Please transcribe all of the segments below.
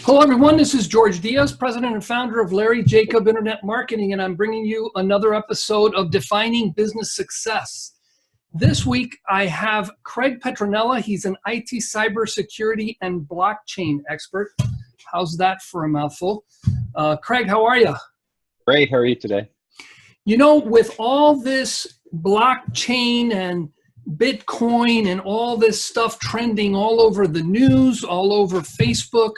Hello, everyone. This is Jorge Diaz, president and founder of Larry Jacob Internet Marketing, and I'm bringing you another episode of Defining Business Success. This week, I have Craig Petronella. He's an IT cybersecurity and blockchain expert. How's that for a mouthful? Craig, how are you? Great. How are you today? You know, with all this blockchain and Bitcoin and all this stuff trending all over the news, all over Facebook,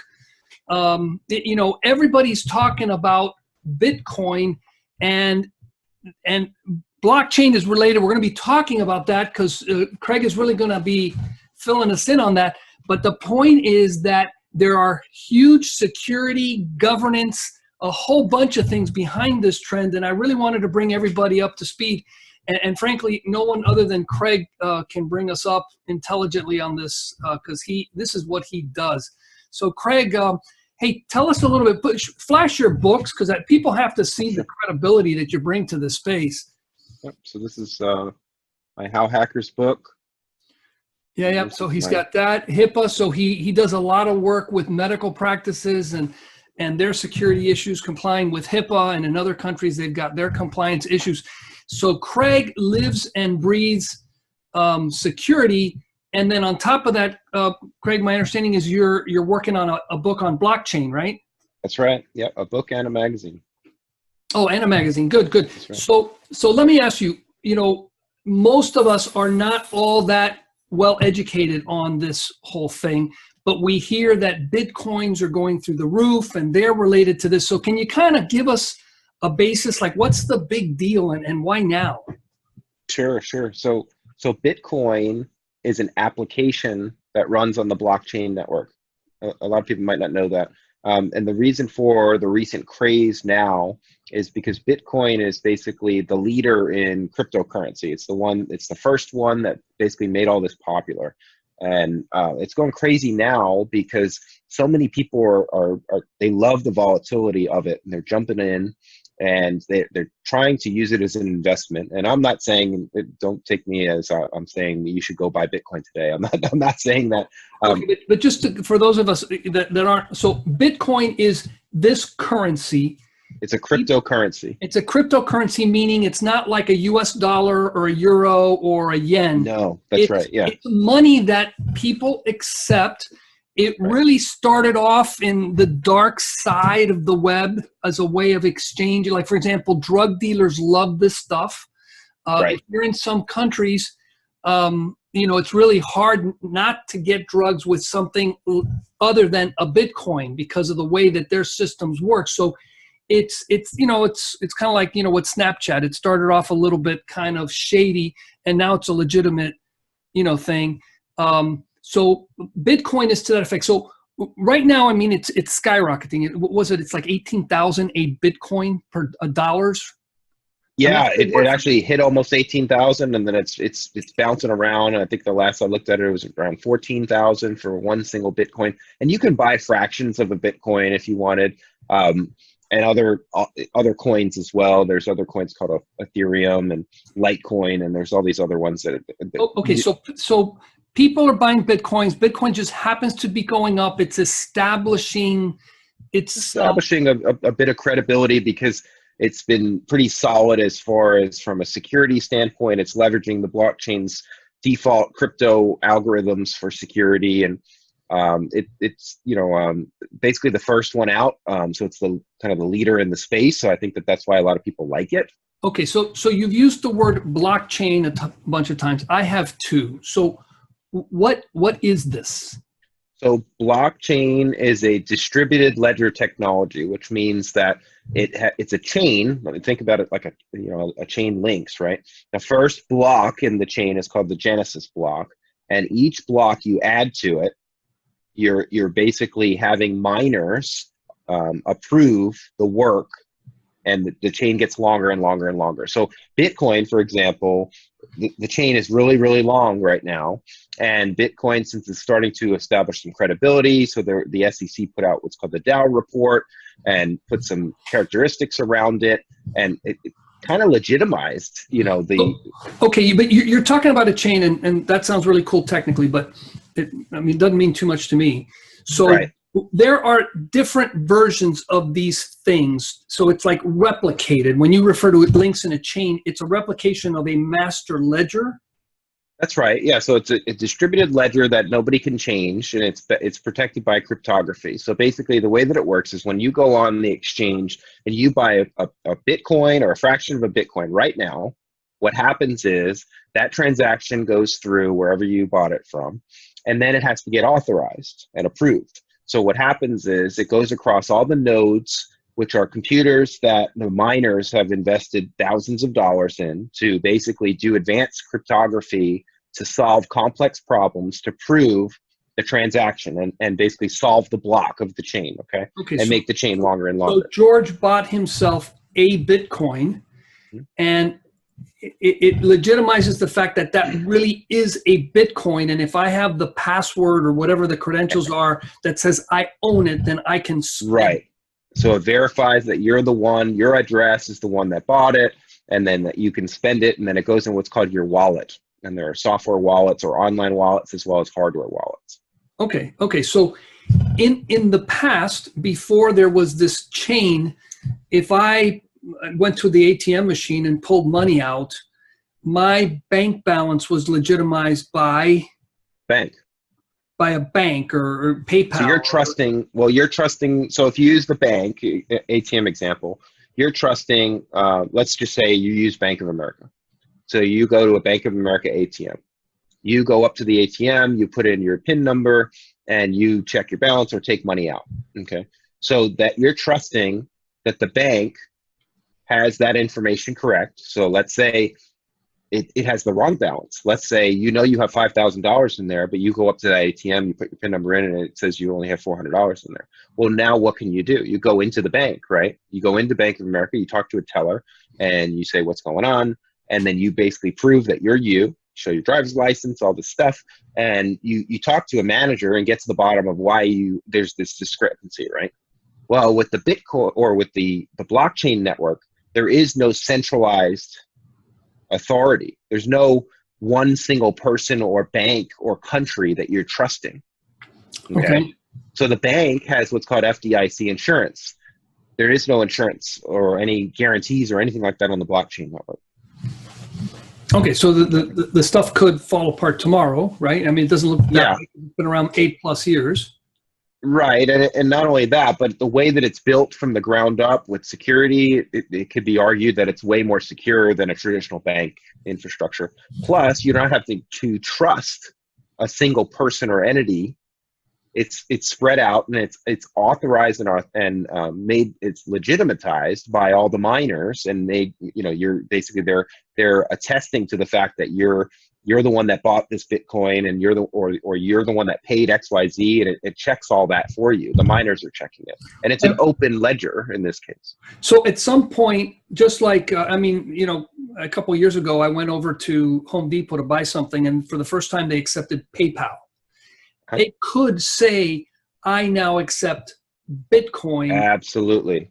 everybody's talking about Bitcoin and blockchain is related. We're going to be talking about that because Craig is really going to be filling us in on that. But the point is that there are huge security, governance, a whole bunch of things behind this trend. And I really wanted to bring everybody up to speed. And frankly, no one other than Craig can bring us up intelligently on this because this is what he does. So Craig, hey, tell us a little bit, flash your books because people have to see the credibility that you bring to this space. Yep. So this is my How Hackers book. Yeah. So he's got that HIPAA. So he does a lot of work with medical practices and their security issues, complying with HIPAA, and in other countries they've got their compliance issues. So Craig lives and breathes security. And then on top of that, Craig, my understanding is you're working on a book on blockchain, right? That's right. Yeah, a book and a magazine. Oh, and a magazine. Good. Right. So let me ask you, most of us are not all that well educated on this whole thing, but we hear that Bitcoins are going through the roof and they're related to this. So can you kind of give us a basis, like what's the big deal and why now? Sure. So Bitcoin is an application that runs on the blockchain network. A lot of people might not know that. And the reason for the recent craze now is because Bitcoin is basically the leader in cryptocurrency. It's the first one that basically made all this popular. And it's going crazy now because so many people they love the volatility of it and they're jumping in and they're trying to use it as an investment. And I'm not saying, don't take me as I'm saying you should go buy Bitcoin today. I'm not saying that. Okay, but just for those of us that aren't, so Bitcoin is this currency. It's a cryptocurrency. It's a cryptocurrency, meaning it's not like a US dollar or a euro or a yen. No, that's right. Yeah. It's money that people accept. It really started off in the dark side of the web as a way of exchange. Like, for example, drug dealers love this stuff. If you're in some countries, it's really hard not to get drugs with something other than a Bitcoin because of the way that their systems work. So it's kind of like, with Snapchat. It started off a little bit kind of shady, and now it's a legitimate, thing. So Bitcoin is to that effect. So right now, I mean, it's skyrocketing. It's like 18,000 a Bitcoin per dollars? Yeah, it actually hit almost 18,000, and then it's bouncing around. And I think the last I looked at it was around 14,000 for one single Bitcoin. And you can buy fractions of a Bitcoin if you wanted, and other coins as well. There's other coins called Ethereum and Litecoin, and there's all these other ones that. Okay, so people are buying Bitcoins. Bitcoin just happens to be going up. It's establishing a bit of credibility because it's been pretty solid as far as from a security standpoint. It's leveraging the blockchain's default crypto algorithms for security, and it's basically the first one out. So it's the kind of the leader in the space. So I think that's why a lot of people like it. Okay, so you've used the word blockchain a bunch of times. I have too. So what is this? So blockchain is a distributed ledger technology, which means that it's a chain. Let me think about it like a chain links, right? The first block in the chain is called the Genesis block, and each block you add to it, you're basically having miners approve the work, and the chain gets longer and longer and longer. So Bitcoin, for example, the chain is really, really long right now. And Bitcoin, since it's starting to establish some credibility, so the SEC put out what's called the Dow report and put some characteristics around it. And it kind of legitimized, the... Okay, but you're talking about a chain, and that sounds really cool technically, but it doesn't mean too much to me. So there are different versions of these things. So it's like replicated. When you refer to links in a chain, it's a replication of a master ledger. That's right. Yeah. So it's a distributed ledger that nobody can change, and it's protected by cryptography. So basically, the way that it works is when you go on the exchange and you buy a Bitcoin or a fraction of a Bitcoin right now, what happens is that transaction goes through wherever you bought it from, and then it has to get authorized and approved. So what happens is it goes across all the nodes, which are computers that the miners have invested thousands of dollars in to basically do advanced cryptography to solve complex problems to prove the transaction and basically solve the block of the chain, okay? And so, make the chain longer and longer. So George bought himself a Bitcoin, and it legitimizes the fact that that really is a Bitcoin. And if I have the password or whatever the credentials are that says I own it, then I can spend it. So it verifies that you're the one, your address is the one that bought it, and then that you can spend it, and then it goes in what's called your wallet. And there are software wallets or online wallets as well as hardware wallets. Okay. So in the past, before there was this chain, if I went to the ATM machine and pulled money out, my bank balance was legitimized by a bank or PayPal. So you're trusting, so if you use the bank, ATM example, you're trusting, let's just say you use Bank of America. So you go to a Bank of America ATM. You go up to the ATM, you put in your PIN number, and you check your balance or take money out, okay? So that you're trusting that the bank has that information correct. So let's say it has the wrong balance. Let's say you have $5,000 in there, but you go up to that ATM, you put your PIN number in, and it says you only have $400 in there. Well, now what can you do? You go into the bank, right? You go into Bank of America, you talk to a teller, and you say what's going on, and then you basically prove that you're you, show your driver's license, all this stuff, and you talk to a manager and get to the bottom of why there's this discrepancy, right? Well, with the Bitcoin or with the blockchain network, there is no centralized authority. There's no one single person or bank or country that you're trusting. Okay. So the bank has what's called FDIC insurance. There is no insurance or any guarantees or anything like that on the blockchain network. Okay, so the stuff could fall apart tomorrow, right? I mean, it doesn't look that like it's been around 8+ years. Right, and not only that, but the way that it's built from the ground up with security, it could be argued that it's way more secure than a traditional bank infrastructure. Plus, you don't have to trust a single person or entity. It's spread out, and it's authorized and made, it's legitimatized by all the miners, and you're basically they're attesting to the fact that you're the one that bought this Bitcoin, and you're the one that paid XYZ, and it checks all that for you. The miners are checking it, and it's an open ledger in this case. So at some point, just like a couple of years ago, I went over to Home Depot to buy something, and for the first time, they accepted PayPal. It could say, I now accept Bitcoin. Absolutely.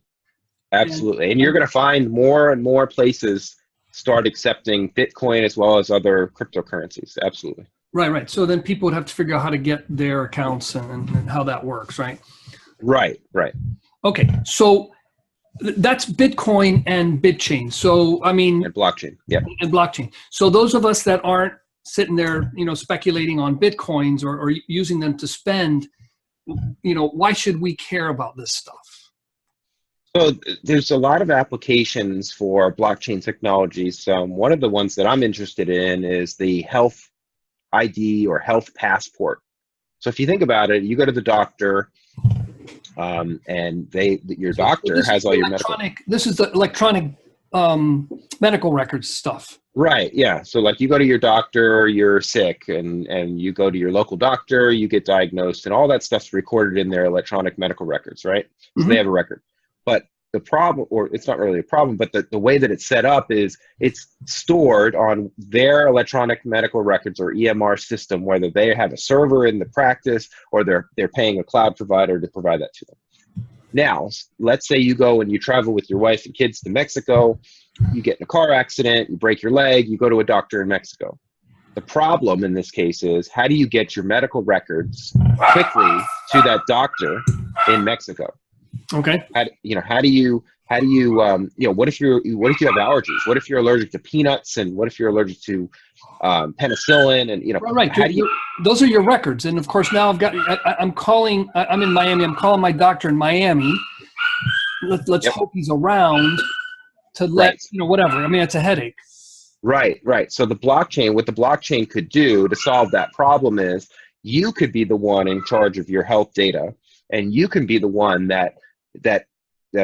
And you're going to find more and more places start accepting Bitcoin as well as other cryptocurrencies. Absolutely. Right. So then people would have to figure out how to get their accounts and how that works, right? Right. Okay. So that's Bitcoin and BitChain. So, and blockchain. Yeah. And blockchain. So those of us that aren't sitting there, speculating on Bitcoins or using them to spend, why should we care about this stuff? So there's a lot of applications for blockchain technologies. One of the ones that I'm interested in is the health ID or health passport. So if you think about it, you go to the doctor, and your doctor has all your medical. This is the electronic medical records stuff. Right. Yeah. So like you go to your doctor, you're sick, and you go to your local doctor, you get diagnosed, and all that stuff's recorded in their electronic medical records, right? So they have a record. But the problem, or it's not really a problem, but the way that it's set up is it's stored on their electronic medical records or EMR system, whether they have a server in the practice or they're paying a cloud provider to provide that to them. Now, let's say you go and you travel with your wife and kids to Mexico, you get in a car accident, you break your leg, you go to a doctor in Mexico. The problem in this case is, how do you get your medical records quickly to that doctor in Mexico? Okay. How do you, what if you have allergies? What if you're allergic to peanuts? And what if you're allergic to penicillin? And, right. Those are your records. And of course, now I'm in Miami. I'm calling my doctor in Miami. Let's hope he's around to whatever. I mean, it's a headache. Right. So what the blockchain could do to solve that problem is, you could be the one in charge of your health data, and you can be the one that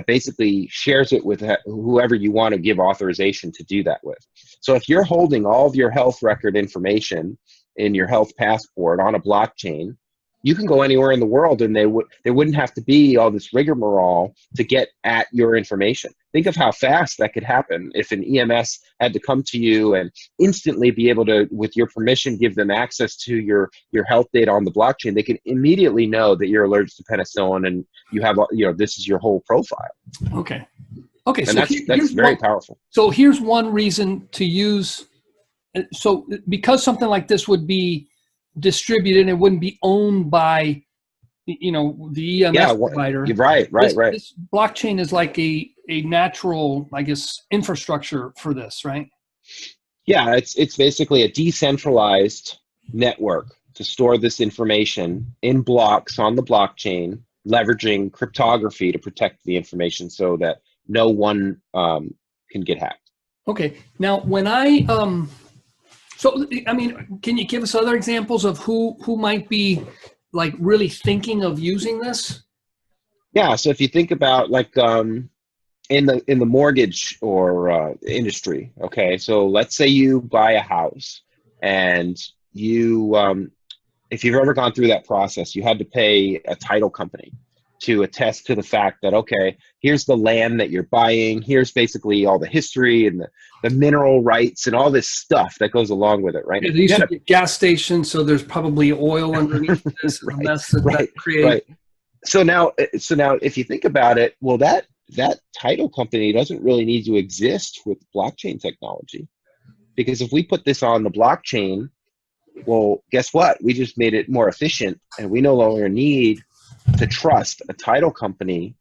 basically shares it with whoever you want to give authorization to do that with. So if you're holding all of your health record information in your health passport on a blockchain, you can go anywhere in the world, and there wouldn't have to be all this rigmarole to get at your information. Think of how fast that could happen if an EMS had to come to you and instantly be able to, with your permission, give them access to your health data on the blockchain. They can immediately know that you're allergic to penicillin, and you have, this is your whole profile. Okay. And so that's very powerful. So here's one reason to use. So because something like this would be distributed and it wouldn't be owned by the EMS provider. Right. This blockchain is like a natural, I guess, infrastructure for this, right? Yeah, it's basically a decentralized network to store this information in blocks on the blockchain, leveraging cryptography to protect the information so that no one can get hacked. Okay. Now, when can you give us other examples of who might be like really thinking of using this? Yeah. So if you think about in the mortgage or industry, okay. So let's say you buy a house, and you, if you've ever gone through that process, you had to pay a title company to attest to the fact that, okay, here's the land that you're buying, here's basically all the history and the mineral rights and all this stuff that goes along with it, right? Yeah, these are gas stations, so there's probably oil underneath this mess that creates. Right. So now, if you think about it, well, that title company doesn't really need to exist with blockchain technology, because if we put this on the blockchain, well, guess what? We just made it more efficient, and we no longer need to trust a title company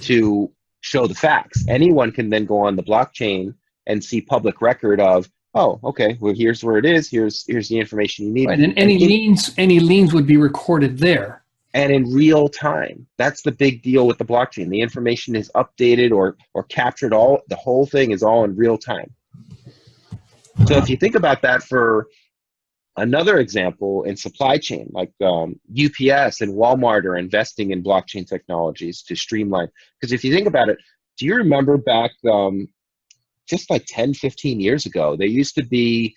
to show the facts. Anyone can then go on the blockchain and see public record of, oh, okay, well, here's where it is. Here's the information you need. Right, and any liens would be recorded there. And in real time. That's the big deal with the blockchain. The information is updated or captured. The whole thing is all in real time. So if you think about that for another example in supply chain, like UPS and Walmart are investing in blockchain technologies to streamline. Because if you think about it, do you remember back just like 10, 15 years ago, there used to be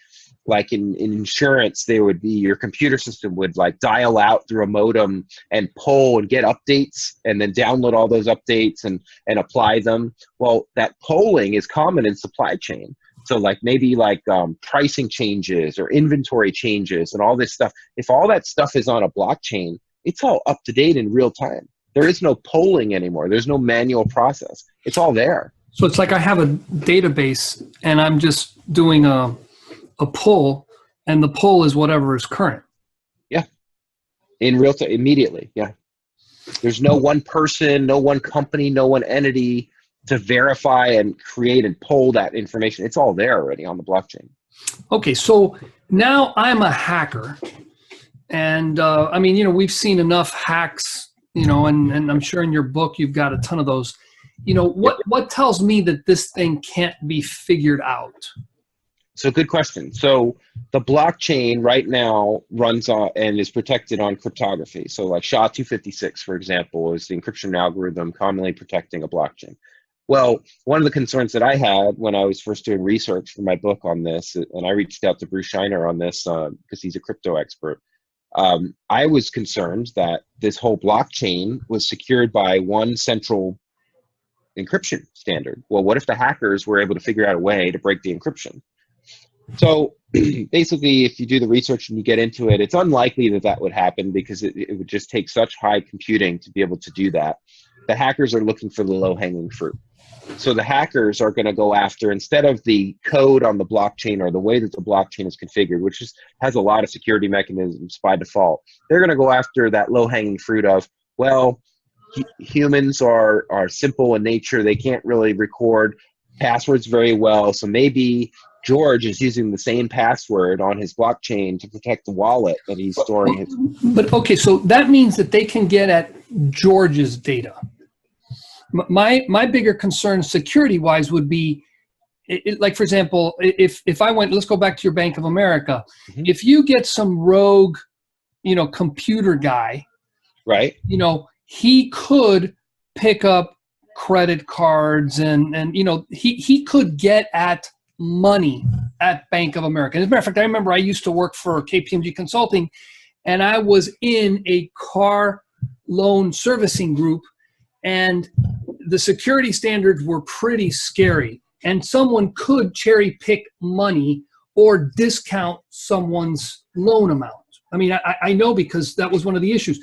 like in insurance, there would be your computer system would like dial out through a modem and pull and get updates and then download all those updates and apply them. Well, that polling is common in supply chain. So like maybe like pricing changes or inventory changes and all this stuff. If all that stuff is on a blockchain, it's all up to date in real time. There is no polling anymore. There's no manual process. It's all there. So it's like I have a database and I'm just doing a pull, and the pull is whatever is current. Yeah. In real time, immediately. Yeah. There's no one person, no one company, no one entity to verify and create and pull that information. It's all there already on the blockchain. Okay, so now I'm a hacker, and I mean, we've seen enough hacks, and I'm sure in your book you've got a ton of those. What tells me that this thing can't be figured out? So good question. So the blockchain right now runs on and is protected on cryptography. So like SHA-256, for example, is the encryption algorithm commonly protecting a blockchain. Well, one of the concerns that I had when I was first doing research for my book on this, and I reached out to Bruce Shiner on this because he's a crypto expert, I was concerned that this whole blockchain was secured by one central encryption standard. Well, what if the hackers were able to figure out a way to break the encryption? So basically, if you do the research and you get into it, it's unlikely that would happen because it would just take such high computing to be able to do that. the hackers are looking for the low-hanging fruit. So the hackers are going to go after, instead of the code on the blockchain or the way that the blockchain is configured, which has a lot of security mechanisms by default, they're going to go after that low-hanging fruit of, well, humans are simple in nature. They can't really record passwords very well. So maybe George is using the same password on his blockchain to protect the wallet that he's storing his. But okay, so that means that they can get at George's data. My bigger concern security-wise would be, like, for example, if I went, let's go back to your Bank of America. Mm-hmm. If you get some rogue, computer guy, right? He could pick up credit cards and he could get at money at Bank of America. As a matter of fact, I remember I used to work for KPMG Consulting, and I was in a car loan servicing group, and the security standards were pretty scary, and someone could cherry pick money or discount someone's loan amount. I mean, I know, because that was one of the issues.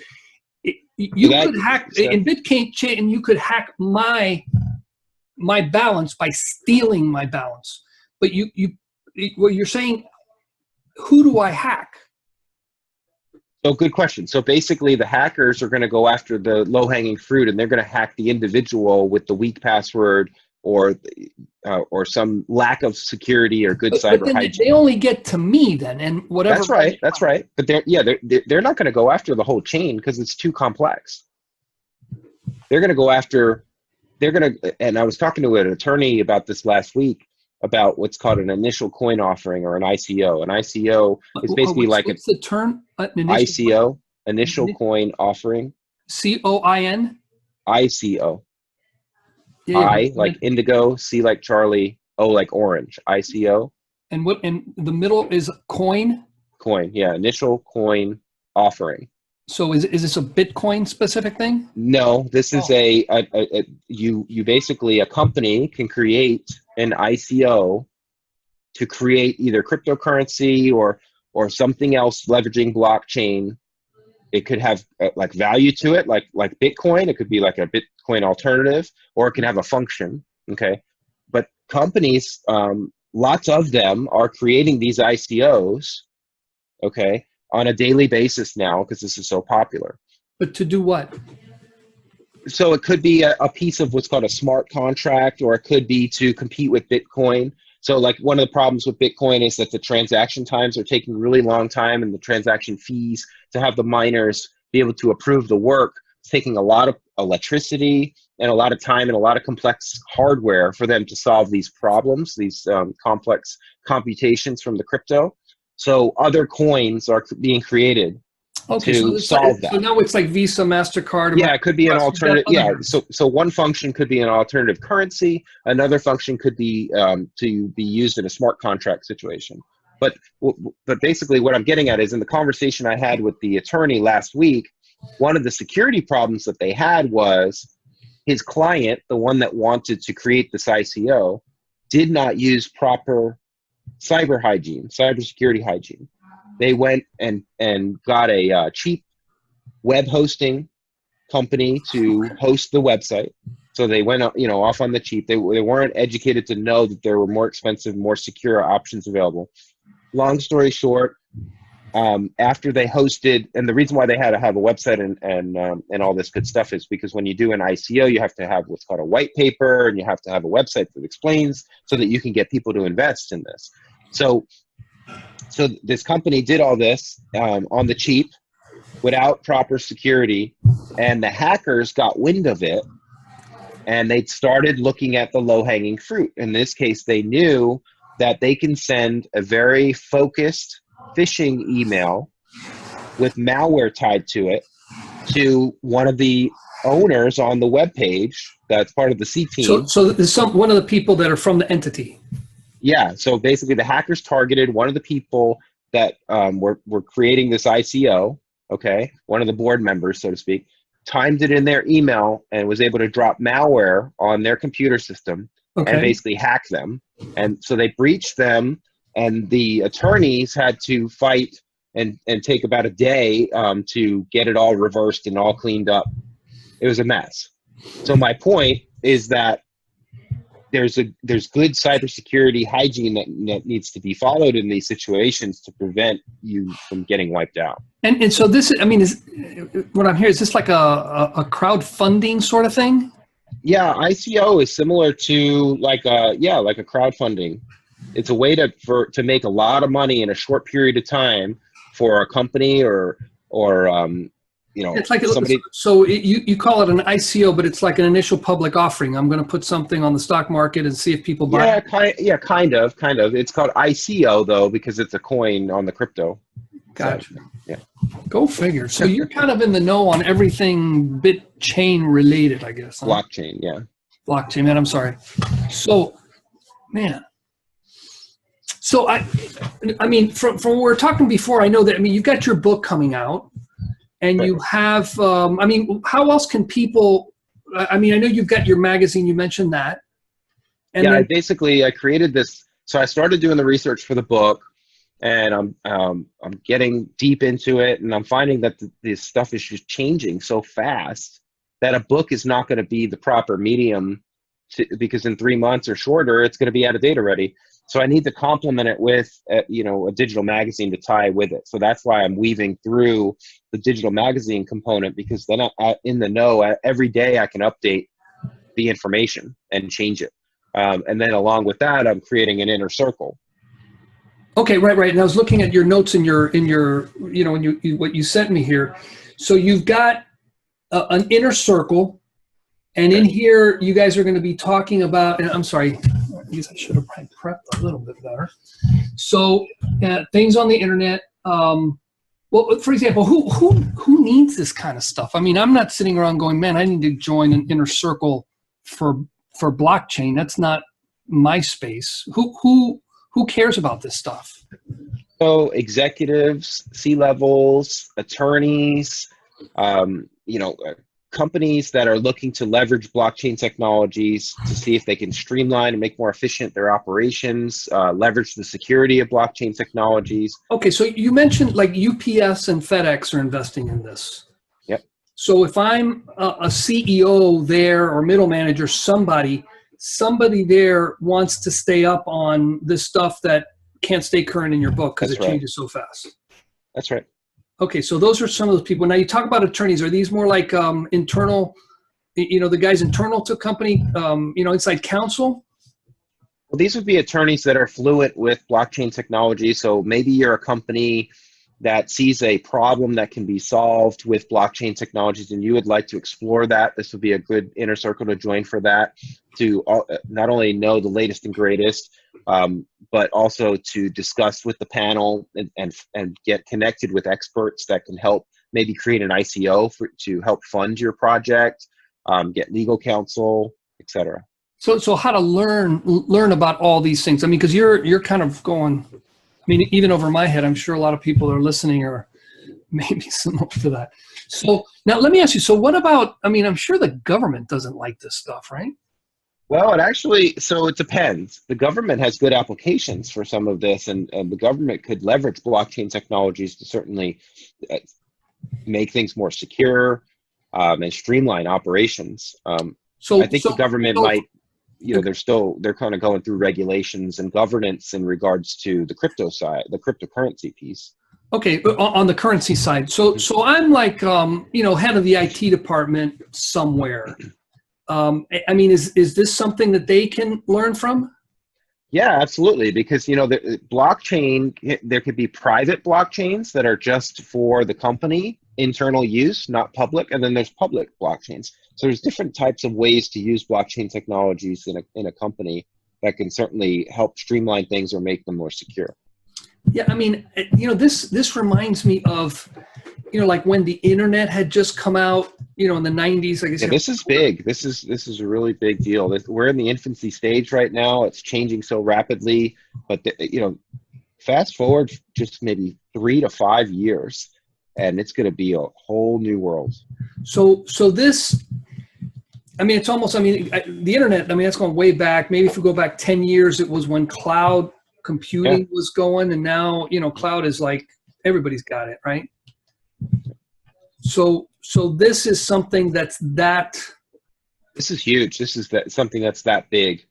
You could hack in Bitcoin, you could hack my balance by stealing my balance. But what you're saying, who do I hack? So good question. So basically, the hackers are going to go after the low-hanging fruit, and they're going to hack the individual with the weak password or some lack of security or good cyber hygiene. They only get to me then, and whatever. That's right. But they're not going to go after the whole chain because it's too complex. They're going to go after. And I was talking to an attorney about this last week, about what's called an initial coin offering, or an ICO. An ICO is basically what's the term? ICO, initial coin offering. COIN? ICO. Yeah, I like indigo, C like Charlie, O like orange. ICO. And the middle is coin? Coin, yeah. Initial coin offering. So is this a Bitcoin specific thing? No, this is you basically, a company can create an ICO to create either cryptocurrency or something else leveraging blockchain. It could have like value to it, like Bitcoin. It could be like a Bitcoin alternative, or it can have a function. Okay, but companies, lots of them are creating these ICOs. Okay, on a daily basis now, because this is so popular. But to do what? So it could be a piece of what's called a smart contract, or it could be to compete with Bitcoin. So like, one of the problems with Bitcoin is that the transaction times are taking really long time, and the transaction fees to have the miners be able to approve the work, it's taking a lot of electricity and a lot of time and a lot of complex hardware for them to solve these problems, these complex computations from the crypto. So other coins are being created to solve that. So now it's like Visa, MasterCard. Yeah, it could be an alternative. Yeah, so one function could be an alternative currency. Another function could be to be used in a smart contract situation. But basically, what I'm getting at is, in the conversation I had with the attorney last week, one of the security problems that they had was his client, the one that wanted to create this ICO, did not use proper cybersecurity hygiene. They went and got a cheap web hosting company to host the website. So they went off on the cheap. They weren't educated to know that there were more expensive, more secure options available. Long story short, after they hosted, and the reason why they had to have a website and all this good stuff is because when you do an ICO, you have to have what's called a white paper, and you have to have a website that explains, so that you can get people to invest in this. So this company did all this on the cheap without proper security, and the hackers got wind of it, and they started looking at the low-hanging fruit. In this case, they knew that they can send a very focused phishing email with malware tied to it to one of the owners on the web page that's part of the C team. So there's one of the people that are from the entity. Yeah, so basically the hackers targeted one of the people that were creating this ICO, okay, one of the board members, so to speak, timed it in their email and was able to drop malware on their computer system, and basically hack them. And so they breached them, and the attorneys had to fight and take about a day to get it all reversed and all cleaned up. It was a mess. So my point is that there's good cybersecurity hygiene that needs to be followed in these situations to prevent you from getting wiped out. And so this, I mean, is what I'm hearing, is this like a crowdfunding sort of thing? Yeah, ICO is similar to like a crowdfunding. It's a way to make a lot of money in a short period of time for a company or it's like somebody. So you call it an ICO, but it's like an initial public offering. I'm going to put something on the stock market and see if people buy it. Kind of. It's called ICO though because it's a coin on the crypto. Gotcha. So, yeah. Go figure. So you're kind of in the know on everything bit chain related, I guess. Huh? Blockchain, yeah. Blockchain, man. I'm sorry. So, man. So I mean, from what we were talking before, I know that, I mean, you've got your book coming out. And you have, I mean, how else can people, I mean, I know you've got your magazine, you mentioned that. And yeah, I created this, so I started doing the research for the book, and I'm getting deep into it, and I'm finding that this stuff is just changing so fast that a book is not going to be the proper medium because in 3 months or shorter, it's going to be out of date already. So I need to complement it with, a digital magazine to tie with it. So that's why I'm weaving through the digital magazine component, because then I'm in the know. Every day I can update the information and change it. And then along with that, I'm creating an inner circle. Okay, right. And I was looking at your notes in your what you sent me here. So you've got an inner circle, and in here you guys are going to be talking about. And I'm sorry. I guess I should have probably prepped a little bit better. So things on the internet. Well, for example, who needs this kind of stuff? I mean, I'm not sitting around going, man, I need to join an inner circle for blockchain. That's not my space. Who cares about this stuff? So executives, C-levels, attorneys, companies that are looking to leverage blockchain technologies to see if they can streamline and make more efficient their operations, leverage the security of blockchain technologies. Okay, so you mentioned like UPS and FedEx are investing in this. Yep. So if I'm a CEO there or middle manager, somebody there wants to stay up on this stuff that can't stay current in your book because it changes so fast. That's right. Okay, so those are some of those people. Now you talk about attorneys. Are these more like internal, the guys internal to company, inside counsel? Well, these would be attorneys that are fluent with blockchain technology. So maybe you're a company that sees a problem that can be solved with blockchain technologies and you would like to explore that. This would be a good inner circle to join for that, to not only know the latest and greatest, but also to discuss with the panel and get connected with experts that can help maybe create an ICO to help fund your project, get legal counsel, etc. So how to learn about all these things? I mean, because you're kind of going, I mean, even over my head, I'm sure a lot of people that are listening are maybe similar to that. So now let me ask you, so what about, I mean, I'm sure the government doesn't like this stuff, right? Well, so it depends. The government has good applications for some of this, and the government could leverage blockchain technologies to certainly make things more secure and streamline operations. So I think the government might, they're kind of going through regulations and governance in regards to the crypto side, the cryptocurrency piece. Okay, on the currency side. So I'm like, head of the IT department somewhere. I mean, is this something that they can learn from? Yeah, absolutely. Because, the blockchain, there could be private blockchains that are just for the company, internal use, not public. And then there's public blockchains. So there's different types of ways to use blockchain technologies in a company that can certainly help streamline things or make them more secure. Yeah, I mean, this reminds me of, like when the internet had just come out, in the 90s. I guess. Yeah, this is big. This is a really big deal. We're in the infancy stage right now. It's changing so rapidly, but fast forward just maybe 3 to 5 years, and it's going to be a whole new world. So this, I mean, it's almost, the internet, that's going way back. Maybe if we go back 10 years, it was when cloud computing was going, and now, cloud is like, everybody's got it, right? So this is something that's that This is huge. This is something that's that big.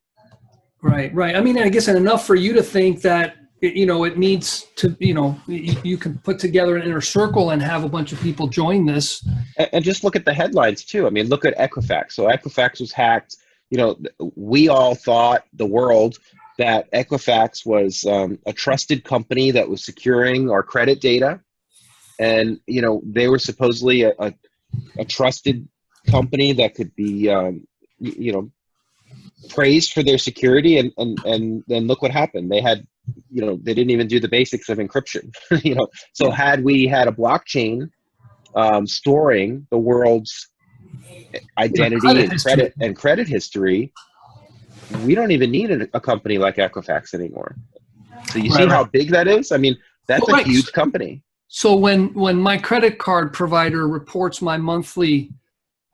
Right, right. I mean, I guess enough for you to think that, you know, it needs to, you know, you can put together an inner circle and have a bunch of people join this. And just look at the headlines too. I mean, look at Equifax. So Equifax was hacked. You know, we all thought, the world, that Equifax was a trusted company that was securing our credit data. And, you know, they were supposedly a trusted company that could be, you know, praised for their security. And then look what happened. They had, you know, they didn't even do the basics of encryption. You know, so had we had a blockchain storing the world's identity and credit history, we don't even need a company like Equifax anymore. So you see how big that is? I mean, that's a huge company. So when my credit card provider reports my monthly,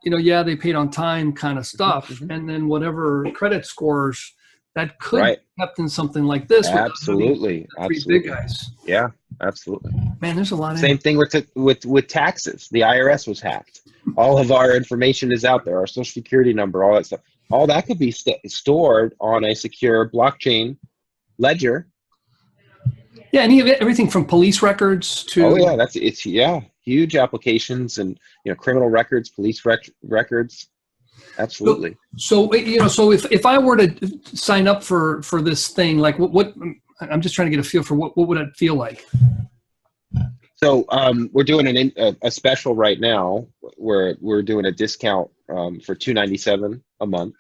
you know, yeah, they paid on time kind of stuff, and then whatever credit scores, that could be kept in something like this. Absolutely. Big guys. Yeah, absolutely. Man, there's a lot of same thing with taxes. The IRS was hacked. All of our information is out there, our social security number, all that stuff. All that could be stored on a secure blockchain ledger. Yeah, and everything from police records to huge applications, and you know, criminal records, police records. Absolutely. So you know, so if I were to sign up for this thing, like what I'm just trying to get a feel for what would it feel like? So we're doing a special right now where we're doing a discount for $297 a month,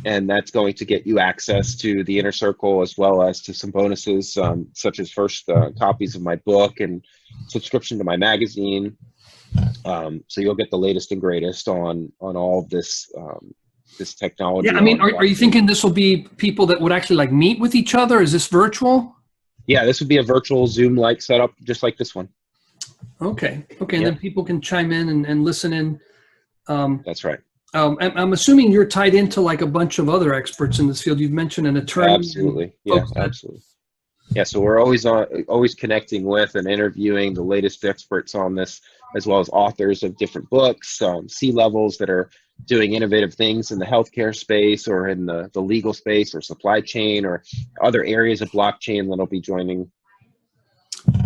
and that's going to get you access to the inner circle as well as to some bonuses, such as first copies of my book and subscription to my magazine. So you'll get the latest and greatest on all of this this technology. Yeah, I mean, are you thinking this will be people that would actually like meet with each other? Is this virtual? Yeah, this would be a virtual Zoom-like setup, just like this one. Okay. Okay. And then people can chime in and listen in. That's right. I'm assuming you're tied into like a bunch of other experts in this field. You've mentioned an attorney. Absolutely. Yeah, absolutely. Yeah. So we're always connecting with and interviewing the latest experts on this, as well as authors of different books, C-levels that are doing innovative things in the healthcare space or in the legal space or supply chain or other areas of blockchain that'll be joining.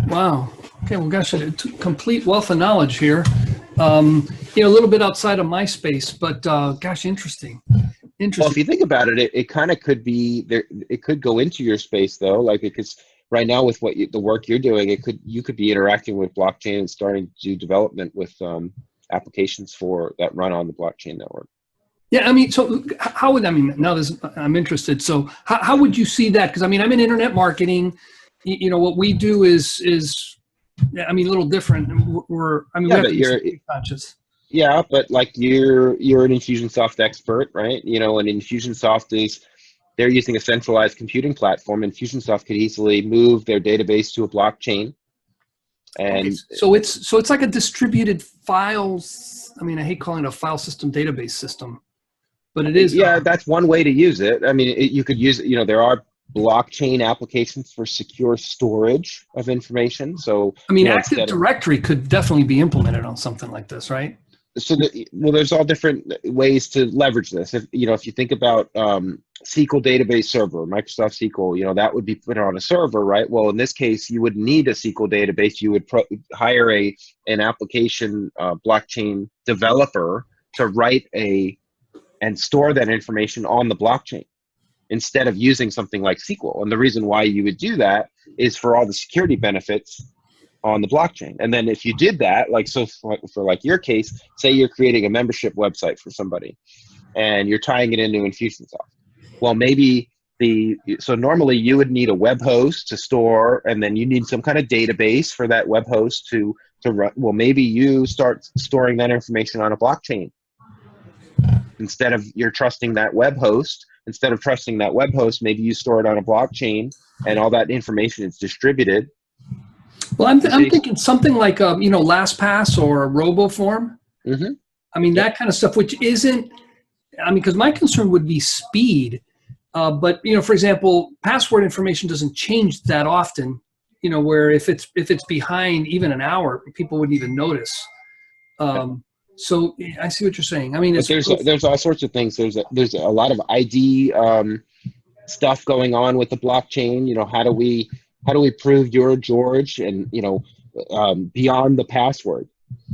Wow. Okay. Well, gosh, a complete wealth of knowledge here. You know, a little bit outside of my space, but gosh, interesting. Well, if you think about it, it kind of could be there. It could go into your space though, like, because right now with the work you're doing, you could be interacting with blockchain and starting to do development with applications that run on the blockchain network. Yeah, I mean, so how would, I mean, now I'm interested. So how would you see that? Because I mean, I'm in internet marketing. You know, what we do is I mean, a little different. We're conscious. Yeah, but like you're an Infusionsoft expert, right? You know, and Infusionsoft they're using a centralized computing platform. Infusionsoft could easily move their database to a blockchain. And okay, so it's like a distributed files. I mean, I hate calling it a file system database system, but it is. Yeah, that's one way to use it. I mean, you could use it. You know, there are blockchain applications for secure storage of information. So I mean, Active Directory could definitely be implemented on something like this, right? So there's all different ways to leverage this. If you think about SQL database server, Microsoft SQL, you know, that would be put on a server, right? Well, in this case, you wouldn't need a SQL database. You would hire an application blockchain developer to write and store that information on the blockchain, instead of using something like SQL. And the reason why you would do that is for all the security benefits on the blockchain. And then if you did that, like, so for like your case, say you're creating a membership website for somebody and you're tying it into Infusionsoft. Well, maybe so normally you would need a web host to store, and then you need some kind of database for that web host to run. Well, maybe you start storing that information on a blockchain. Instead of trusting that web host, maybe you store it on a blockchain, and all that information is distributed. Well, I'm thinking something like you know, LastPass or RoboForm. Mm-hmm. I mean, that kind of stuff, which isn't. I mean, because my concern would be speed. But you know, for example, password information doesn't change that often. You know, where if it's behind even an hour, people wouldn't even notice. So I see what you're saying. I mean, But there's all sorts of things. There's a lot of ID stuff going on with the blockchain. You know, how do we prove you're George, and beyond the password?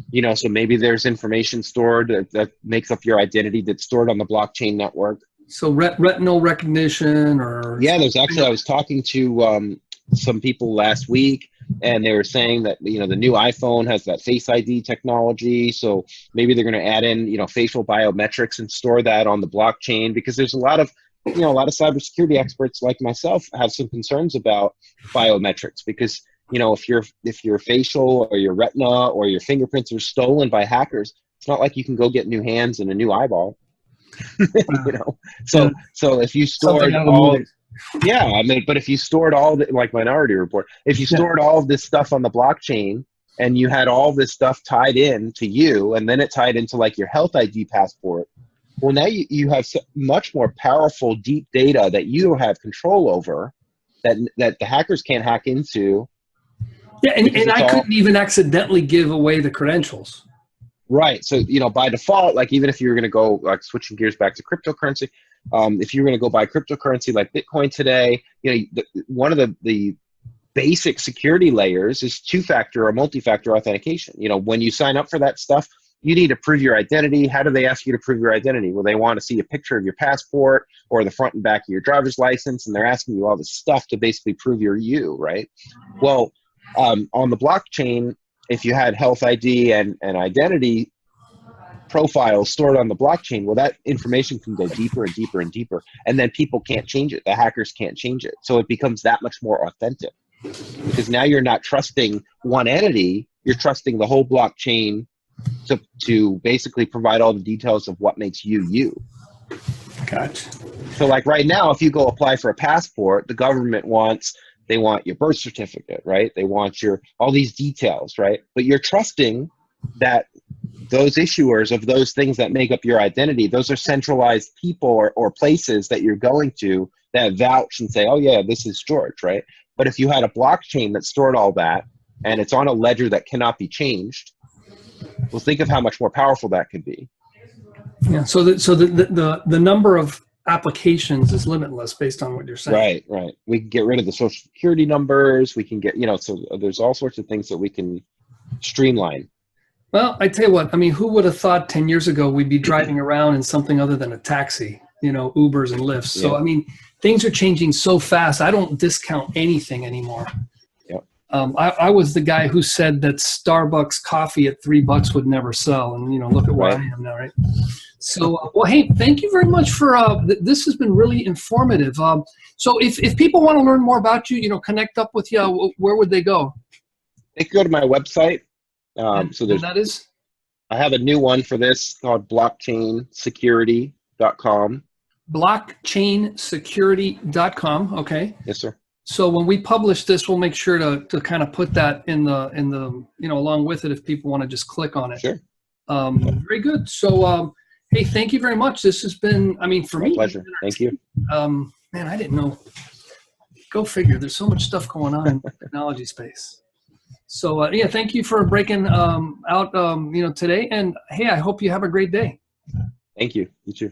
You know, so maybe there's information stored that makes up your identity that's stored on the blockchain network. So retinal recognition, or yeah, there's actually, I was talking to some people last week, and they were saying that the new iPhone has that Face ID technology, so maybe they're going to add in facial biometrics and store that on the blockchain, because there's a lot of cybersecurity experts like myself have some concerns about biometrics, because if your facial or your retina or your fingerprints are stolen by hackers, it's not like you can go get new hands and a new eyeball. So if you stored all, but if you stored all the, like Minority Report, if you stored all of this stuff on the blockchain and you had all this stuff tied in to you, and then it tied into like your health ID passport, well, now you have much more powerful, deep data that you have control over, that the hackers can't hack into. Yeah, and I couldn't even accidentally give away the credentials. Right. So, by default, like even if you were going to go, like switching gears back to cryptocurrency, if you're going to go buy cryptocurrency like Bitcoin today, one of the basic security layers is two-factor or multi-factor authentication. When you sign up for that stuff, you need to prove your identity. How do they ask you to prove your identity? Well, they want to see a picture of your passport or the front and back of your driver's license, and they're asking you all this stuff to basically prove you're you, right? Well, on the blockchain, if you had health ID and identity profiles stored on the blockchain, well, that information can go deeper and deeper and deeper, and then people can't change it. The hackers can't change it. So it becomes that much more authentic, because now you're not trusting one entity, you're trusting the whole blockchain to basically provide all the details of what makes you you. Gotcha. So like right now, if you go apply for a passport, the government they want your birth certificate, right? They want all these details, right? But you're trusting that those issuers of those things that make up your identity, those are centralized people or places that you're going to that vouch and say, oh yeah, this is George, right? But if you had a blockchain that stored all that and it's on a ledger that cannot be changed, well, think of how much more powerful that could be. Yeah. So the number of applications is limitless based on what you're saying. Right. We can get rid of the social security numbers. We can get, so there's all sorts of things that we can streamline. Well, I tell you what, I mean, who would have thought 10 years ago we'd be driving around in something other than a taxi, Ubers and Lyfts. So, I mean, things are changing so fast. I don't discount anything anymore. Yep. I was the guy who said that Starbucks coffee at $3 would never sell. And, look at where I am now, right? So, well, hey, thank you very much for, this has been really informative. So if people want to learn more about you, connect up with you, where would they go? They can go to my website. And that is? I have a new one for this called blockchainsecurity.com. Blockchainsecurity.com. Okay. Yes, sir. So when we publish this, we'll make sure to kind of put that in the along with it if people want to just click on it. Sure. Very good. So hey, thank you very much. This has been, for me, pleasure. Thank you. Man, I didn't know. Go figure. There's so much stuff going on in the technology space. So yeah, thank you for breaking out today. And hey, I hope you have a great day. Thank you. You too.